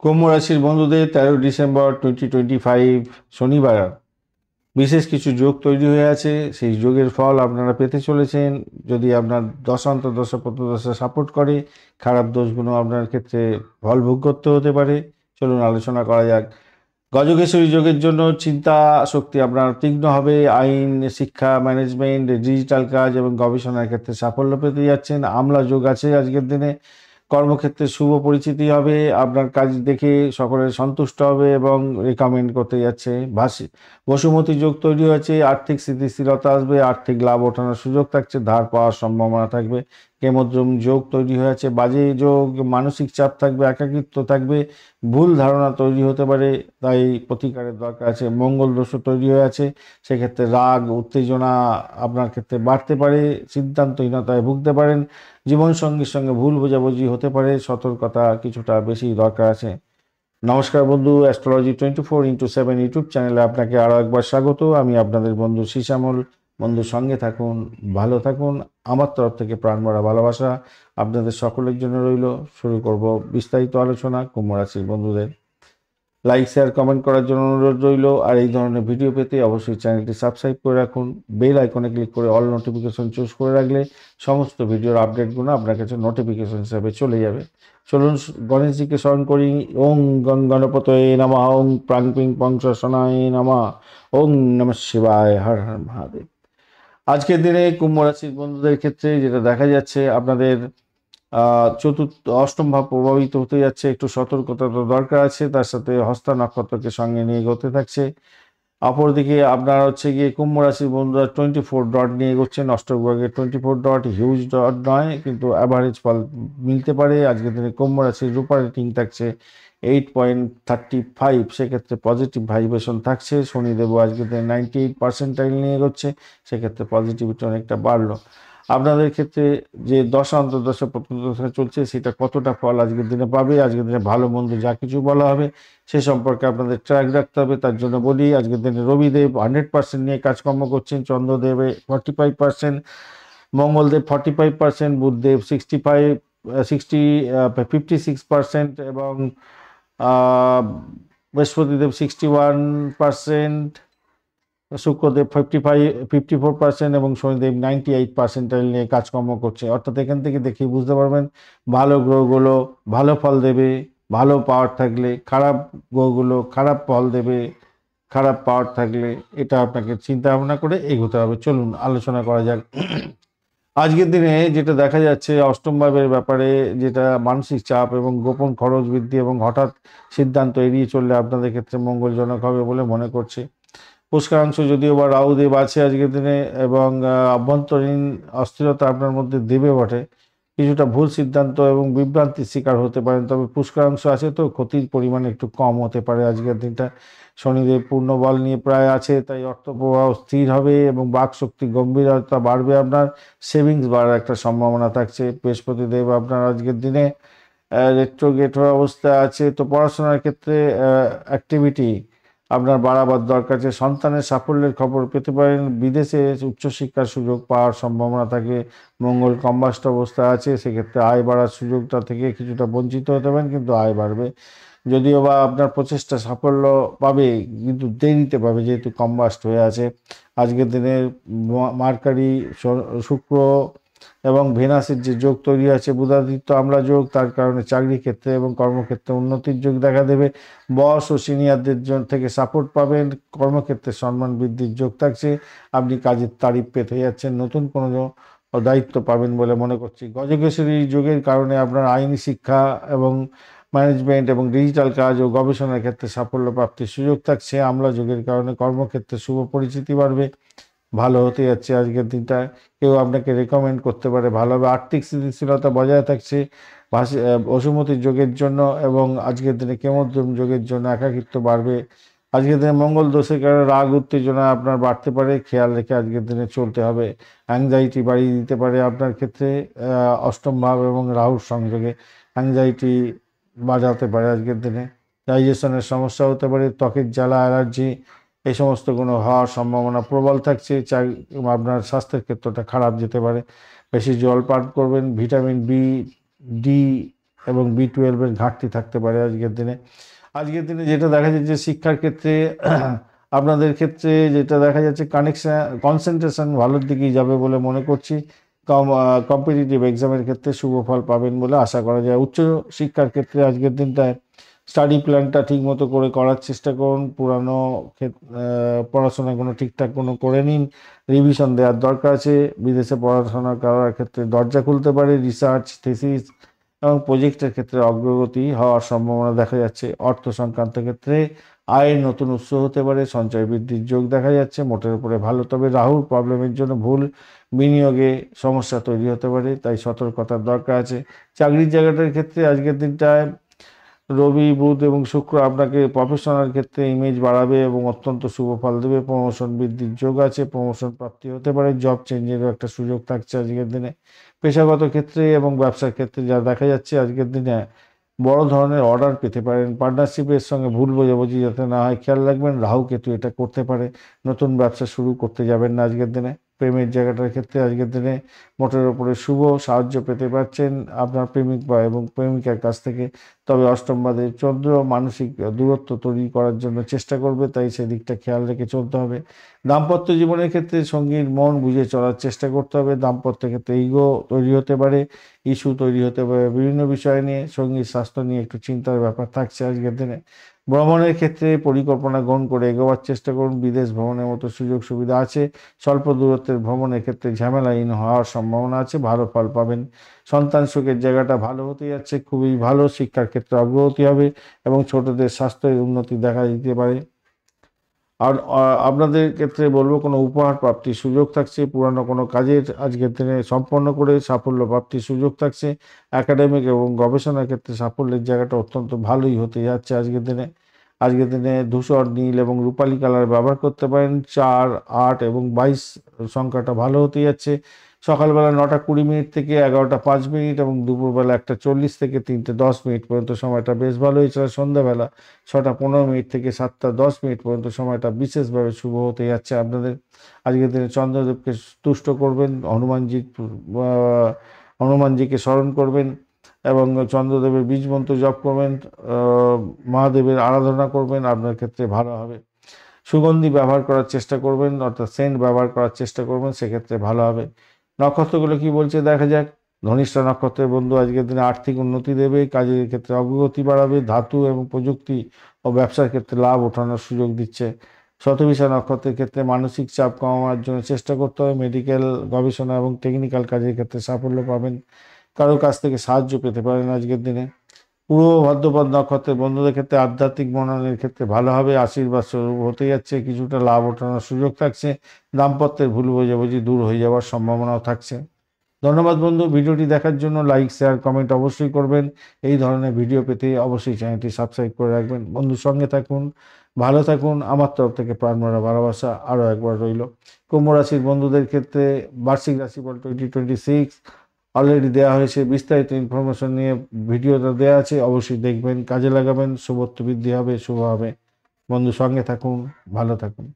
কুম্ভ রাশির বন্ধুদের 13 ডিসেম্বর 2025 শনিবার বিশেষ কিছু যোগ তৈরি হয়ে আছে। সেই যোগের ফল আপনারা পেতে চলেছেন। যদি আপনার দশা প্রত্যদশা সাপোর্ট করে, খারাপ দোষগুলো আপনার ক্ষেত্রে ফল ভোগ করতে হতে পারে। চলুন আলোচনা করা যাক। গজকেশরী যোগের জন্য চিন্তা শক্তি আপনার তীক্ষ্ণ হবে। আইন, শিক্ষা, ম্যানেজমেন্ট, ডিজিটাল কাজ এবং গবেষণার ক্ষেত্রে সাফল্য পেতে যাচ্ছেন। আমলা যোগ আছে আজকের দিনে। কর্মক্ষেত্রে শুভ পরিচিতি হবে। আপনার কাজ দেখে সকলে সন্তুষ্ট হবে এবং রেকমেন্ড করতে যাচ্ছে। বসুমতী যোগ তৈরি হয়েছে। আর্থিক স্থিতিশীলতা আসবে, আর্থিক লাভ ওঠানোর সুযোগ থাকছে, ধার পাওয়ার সম্ভাবনা থাকবে। কেমদ্রম যোগ তৈরি হয়েছে। বাজে যোগ, মানসিক চাপ থাকবে, একাকিত্ব থাকবে, ভুল ধারণা তৈরি হতে পারে, তাই প্রতিকারের দরকার আছে। মঙ্গল দোষও তৈরি হয়ে আছে, সেক্ষেত্রে রাগ উত্তেজনা আপনার ক্ষেত্রে বাড়তে পারে, সিদ্ধান্তহীনতায় ভুগতে পারেন, জীবনসঙ্গীর সঙ্গে ভুল বোঝাবুঝি হতে পারে, সতর্কতা কিছুটা বেশি দরকার আছে। নমস্কার বন্ধু, অ্যাস্ট্রোলজি 24x7 ইউটিউব চ্যানেলে আপনাকে আরও একবার স্বাগত। আমি আপনাদের বন্ধু শ্যামল। বন্ধু সঙ্গে থাকুন, ভালো থাকুন। আমার তরফ থেকে প্রাণ ভরা ভালোবাসা আপনাদের সকলের জন্য রইল। শুরু করব বিস্তারিত আলোচনা কুম্ভ রাশির বন্ধুদের। লাইক শেয়ার কমেন্ট করার জন্য অনুরোধ রইল। আর এই ধরনের ভিডিও পেতে অবশ্যই চ্যানেলটি সাবস্ক্রাইব করে রাখুন। বেল আইকনে ক্লিক করে অল নোটিফিকেশন চুজ করে রাখলে সমস্ত ভিডিওর আপডেটগুলো আপনার কাছে নোটিফিকেশন হিসাবে চলে যাবে। চলুন গণেশজিকে স্মরণ করি। ওং গং গণপতয়ে নমঃ, ওং প্রাং পিং পং সনায় নমঃ, ওং নমঃ শিবায়, হর হর মহাদেব। আজকের দিনে কুম্ভ রাশির বন্ধুদের ক্ষেত্রে যেটা দেখা যাচ্ছে, আপনাদের অষ্টম ভাব প্রভাবিত হতে যাচ্ছে। একটু সতর্কতা তো দরকার আছে, তার সাথে হস্তা নক্ষত্রকে সঙ্গে নিয়ে এগোতে থাকছে। অপরদিকে আপনার হচ্ছে গিয়ে কুম্ভ রাশির বন্ধুরা 24 ডট নিয়ে এগোচ্ছেন। অষ্টম ভাগে 24 ডট হিউজ ডট নয়, কিন্তু অ্যাভারেজ ফল মিলতে পারে। আজকের দিনে কুম্ভ রাশির রূপা রেটিং থাকছে 8.35, সেক্ষেত্রে পজিটিভ ভাইব্রেশন থাকছে। শনিদেব আজকের দিনে 98% নিয়ে এগোচ্ছে, সেক্ষেত্রে পজিটিভিটি অনেকটা বাড়লো। আপনাদের ক্ষেত্রে যে দশা অন্তর্দশা প্রত্যদশা চলছে, সেটা কতটা ফল আজকের দিনে পাবে, আজকের দিনে ভালো মন্দ যা কিছু বলা হবে সে সম্পর্কে আপনাদের ট্র্যাক রাখতে হবে। তার জন্য বলি, আজকের দিনে রবিদেব 100% নিয়ে কাজকর্ম করছেন, চন্দ্রদেব 45%, মঙ্গলদেব 45%, বুধদেব 56% এবং আহ, বৃহস্পতিদেব 61%, শুক্রদেব 54% এবং শনিদেব 98% নিয়ে কাজকর্ম করছে। অর্থাৎ এখান থেকে দেখে বুঝতে পারবেন ভালো গ্রহগুলো ভালো ফল দেবে ভালো পাওয়ার থাকলে, খারাপ গ্রহগুলো খারাপ ফল দেবে খারাপ পাওয়ার থাকলে। এটা আপনাকে চিন্তা ভাবনা করে এগোতে হবে। চলুন আলোচনা করা যাক। আজকের দিনে যেটা দেখা যাচ্ছে অষ্টম ভাবের ব্যাপারে, যেটা মানসিক চাপ এবং গোপন খরচ বৃদ্ধি এবং হঠাৎ সিদ্ধান্ত এড়িয়ে চললে আপনাদের ক্ষেত্রে মঙ্গলজনক হবে বলে মনে করছে। পুষ্করাংশ যদিও বা রাহুদেব আছে আজকের দিনে, এবং অভ্যন্তরীণ অস্থিরতা আপনার মধ্যে দেবে বটে। কিছুটা ভুল সিদ্ধান্ত এবং বিভ্রান্তির শিকার হতে পারেন, তবে পুষ্করাংশ আছে তো ক্ষতির পরিমাণ একটু কম হতে পারে আজকের দিনটা। শনিদেব পূর্ণ বল নিয়ে প্রায় আছে, তাই অর্থ প্রবাহ স্থির হবে এবং বাকশক্তি গম্ভীরতা বাড়বে। আপনার সেভিংস বাড়ার একটা সম্ভাবনা থাকছে। বৃহস্পতিদেব আপনার আজকের দিনে রেট্রোগেট হওয়ার অবস্থা আছে, তো পড়াশোনার ক্ষেত্রে অ্যাক্টিভিটি আপনার বাড়াবার দরকার আছে। সন্তানের সাফল্যের খবর পেতে পারেন। বিদেশে উচ্চশিক্ষার সুযোগ পাওয়ার সম্ভাবনা থাকে। মঙ্গল কম্বাস্ট অবস্থা আছে, সেক্ষেত্রে আয় বাড়ার সুযোগটা থেকে কিছুটা বঞ্চিত হতে পারেন, কিন্তু আয় বাড়বে। যদিও বা আপনার প্রচেষ্টা সাফল্য পাবে, কিন্তু দেরিতে পাবে, যেহেতু কম্বাস্ট হয়ে আছে। আজকের দিনে মার্কারি, শুক্র এবং ভেনাসের যে যোগ তৈরি আছে, বুধাদিত্য আমলা যোগ, তার কারণে চাকরি ক্ষেত্রে এবং কর্মক্ষেত্রে উন্নতির যোগ দেখা দেবে। বস ও সিনিয়রদের থেকে সাপোর্ট পাবেন। কর্মক্ষেত্রে সম্মান বৃদ্ধির যোগ থাকছে। আপনি কাজের তারিফ পেতে যাচ্ছেন, নতুন কোনো দায়িত্ব পাবেন বলে মনে করছি। গজকেশরী যোগের কারণে আপনার আইনি শিক্ষা এবং ম্যানেজমেন্ট এবং ডিজিটাল কাজ ও গবেষণার ক্ষেত্রে সাফল্য প্রাপ্তির সুযোগ থাকছে। আমলা যোগের কারণে কর্মক্ষেত্রে শুভ পরিচিতি বাড়বে, ভালো হতে যাচ্ছে আজকের দিনটা। কেউ আপনাকে রেকমেন্ড করতে পারে ভালোভাবে। আর্থিক স্থিতিশীলতা বজায় থাকছে বসুমতী যোগের জন্য, এবং আজকের দিনে কেমদ্রম যোগের জন্য একাকিত্ব বাড়বে। আজকের দিনে মঙ্গল দোষের কারণে রাগ উত্তেজনা আপনার বাড়তে পারে, খেয়াল রেখে আজকের দিনে চলতে হবে। অ্যাংজাইটি বাড়িয়ে দিতে পারে আপনার ক্ষেত্রে অষ্টম ভাব এবং রাহুর সংযোগে অ্যাংজাইটি বাড়াতে পারে আজকের দিনে। ডাইজেশনের সমস্যা হতে পারে, ত্বকের জ্বালা, অ্যালার্জি এই সমস্ত কোনো হওয়ার সম্ভাবনা প্রবল থাকছে। আপনার স্বাস্থ্যের ক্ষেত্রটা খারাপ যেতে পারে। বেশি জল পান করবেন। ভিটামিন বি, ডি এবং B12 ঘাটতি থাকতে পারে আজকের দিনে। যেটা দেখা যাচ্ছে শিক্ষার ক্ষেত্রে আপনাদের ক্ষেত্রে যেটা দেখা যাচ্ছে কনসেন্ট্রেশন ভালোর দিকেই যাবে বলে মনে করছি। কম্পিটিটিভ এক্সামের ক্ষেত্রে শুভ ফল পাবেন বলে আশা করা যায়। উচ্চ শিক্ষার ক্ষেত্রে আজকের দিনটায় স্টাডি প্ল্যানটা ঠিক মতো করে করার চেষ্টা করুন। পুরানো পড়াশোনাগুলো ঠিকঠাক করে নিন। রিভিশন দেওয়ার দরকার আছে। বিদেশে পড়াশোনা করার ক্ষেত্রে দরজা খুলতে পারে। রিসার্চ, থিসিস এবং প্রজেক্টের ক্ষেত্রে অগ্রগতি হওয়ার সম্ভাবনা দেখা যাচ্ছে। অর্থ সংক্রান্ত ক্ষেত্রে আয়ের নতুন উৎস হতে পারে। সঞ্চয় বৃদ্ধির যোগ দেখা যাচ্ছে। মোটের উপরে ভালো, তবে রাহুর প্রবলেমের জন্য ভুল বিনিয়োগে সমস্যা তৈরি হতে পারে, তাই সতর্কতার দরকার আছে। চাকরির জায়গাটার ক্ষেত্রে আজকের দিনটায় রবি, বুধ এবং শুক্র আপনাকে প্রফেশনাল ক্ষেত্রে ইমেজ বাড়াবে এবং অত্যন্ত শুভ ফল দেবে। প্রমোশন বৃদ্ধির যোগ আছে। প্রমোশন প্রাপ্তি হতে পারে। জব চেঞ্জেরও একটা সুযোগ থাকছে আজকের দিনে। পেশাগত ক্ষেত্রে এবং ব্যবসার ক্ষেত্রে যা দেখা যাচ্ছে আজকের দিনে বড় ধরনের অর্ডার পেতে পারেন। পার্টনারশিপের সঙ্গে ভুল বোঝাবুঝি যাতে না হয় খেয়াল রাখবেন। রাহু কেতু এটা করতে পারে। নতুন ব্যবসা শুরু করতে যাবেন না আজকের দিনে। প্রেমের জায়গাটার ক্ষেত্রে আজকের দিনে মোটের ওপরে শুভ সাহায্য পেতে পারছেন আপনার প্রেমিক এবং প্রেমিকার কাছ থেকে, তবে অষ্টমবাদে চন্দ্র মানসিক দূরত্ব তৈরি করার জন্য চেষ্টা করবে, তাই সেদিকটা খেয়াল রেখে চলতে হবে। দাম্পত্য জীবনের ক্ষেত্রে সঙ্গীর মন বুঝে চলার চেষ্টা করতে হবে। দাম্পত্যের ক্ষেত্রে ইগো তৈরি হতে পারে, ইস্যু তৈরি হতে পারে বিভিন্ন বিষয় নিয়ে। সঙ্গীর স্বাস্থ্য নিয়ে একটু চিন্তার ব্যাপার থাকছে আজকের দিনে। ভ্রমণের ক্ষেত্রে পরিকল্পনা গ্রহণ করে এগোবার চেষ্টা করুন। বিদেশ ভ্রমণের মতো সুযোগ সুবিধা আছে। স্বল্প দূরত্বের ভ্রমণের ক্ষেত্রে ঝামেলাহীন হওয়ার সম্ভাবনা আছে। ভালো ফল পাবেন। সন্তান সুখের জায়গাটা ভালো হতে যাচ্ছে, খুবই ভালো। শিক্ষার ক্ষেত্রে অগ্রগতি হবে এবং ছোটদের স্বাস্থ্যের উন্নতি দেখা দিতে পারে। আর আপনাদের ক্ষেত্রে বলবো কোনো উপহার প্রাপ্তির সুযোগ থাকছে। পুরানো কোনো কাজের আজকের দিনে সম্পন্ন করে সাফল্য প্রাপ্তির সুযোগ থাকছে। একাডেমিক এবং গবেষণার ক্ষেত্রে সাফল্যের জায়গাটা অত্যন্ত ভালোই হতে যাচ্ছে আজকের দিনে ধূসর, নীল এবং রূপালী কালার ব্যবহার করতে পারেন। 4, 8 এবং 22 সংখ্যাটা ভালো হতে যাচ্ছে। সকালবেলা 9:20 থেকে 11:05 এবং দুপুরবেলা 1:40 থেকে 3:10 পর্যন্ত সময়টা বেশ ভালো। এছাড়া সন্ধ্যাবেলা 6:15 থেকে 7:10 পর্যন্ত সময়টা বিশেষভাবে শুভ হতে যাচ্ছে আপনাদের। আজকের দিনে চন্দ্রদেবকে তুষ্ট করবেন, হনুমানজিকে স্মরণ করবেন এবং চন্দ্রদেবের বীজ মন্ত্র জপ করবেন, মহাদেবের আরাধনা করবেন, আপনার ক্ষেত্রে ভালো হবে। সুগন্ধি ব্যবহার করার চেষ্টা করবেন, অর্থাৎ সেন্ট ব্যবহার করার চেষ্টা করবেন, সেক্ষেত্রে ভালো হবে। নক্ষত্রগুলো কি বলছে দেখা যাক। ধনিষ্ঠা নক্ষত্রের বন্ধু আজকের দিনে আর্থিক উন্নতি দেবে, কাজের ক্ষেত্রে অগ্রগতি বাড়াবে, ধাতু এবং প্রযুক্তি ও ব্যবসার ক্ষেত্রে লাভ ওঠানোর সুযোগ দিচ্ছে। শতভিষা নক্ষত্রের ক্ষেত্রে মানসিক চাপ কমানোর জন্য চেষ্টা করতে হবে। মেডিকেল, গবেষণা এবং টেকনিক্যাল কাজের ক্ষেত্রে সাফল্য পাবেন। কারোর কাছ থেকে সাহায্য পেতে পারেন আজকের দিনে। পূর্ব ভাদ্রপদ নক্ষত্রের বন্ধুদের ক্ষেত্রে আধ্যাত্মিক মননের ক্ষেত্রে ভালো হবে। আশীর্বাদ স্বরূপ হতে যাচ্ছে, কিছুটা লাভ ওঠানোর সুযোগ থাকছে। দাম্পত্যের ভুল বোঝাবুঝি দূর হয়ে যাওয়ার সম্ভাবনাও থাকছে। ধন্যবাদ বন্ধু, ভিডিওটি দেখার জন্য। লাইক, শেয়ার, কমেন্ট অবশ্যই করবেন। এই ধরনের ভিডিও পেতে অবশ্যই চ্যানেলটি সাবস্ক্রাইব করে রাখবেন। বন্ধুর সঙ্গে থাকুন, ভালো থাকুন। আমার তরফ থেকে প্রাণভরা ভালোবাসা আরও একবার রইল। কুম্ভ রাশির বন্ধুদের ক্ষেত্রে বার্ষিক রাশিফল 2026 অলরেডি দেওয়া হয়েছে। বিস্তারিত ইনফরমেশন নিয়ে ভিডিওটা দেওয়া আছে, অবশ্যই দেখবেন, কাজে লাগাবেন। শুভত্ব বৃদ্ধি হবে, শুভ হবে। বন্ধু সঙ্গে থাকুন, ভালো থাকুন।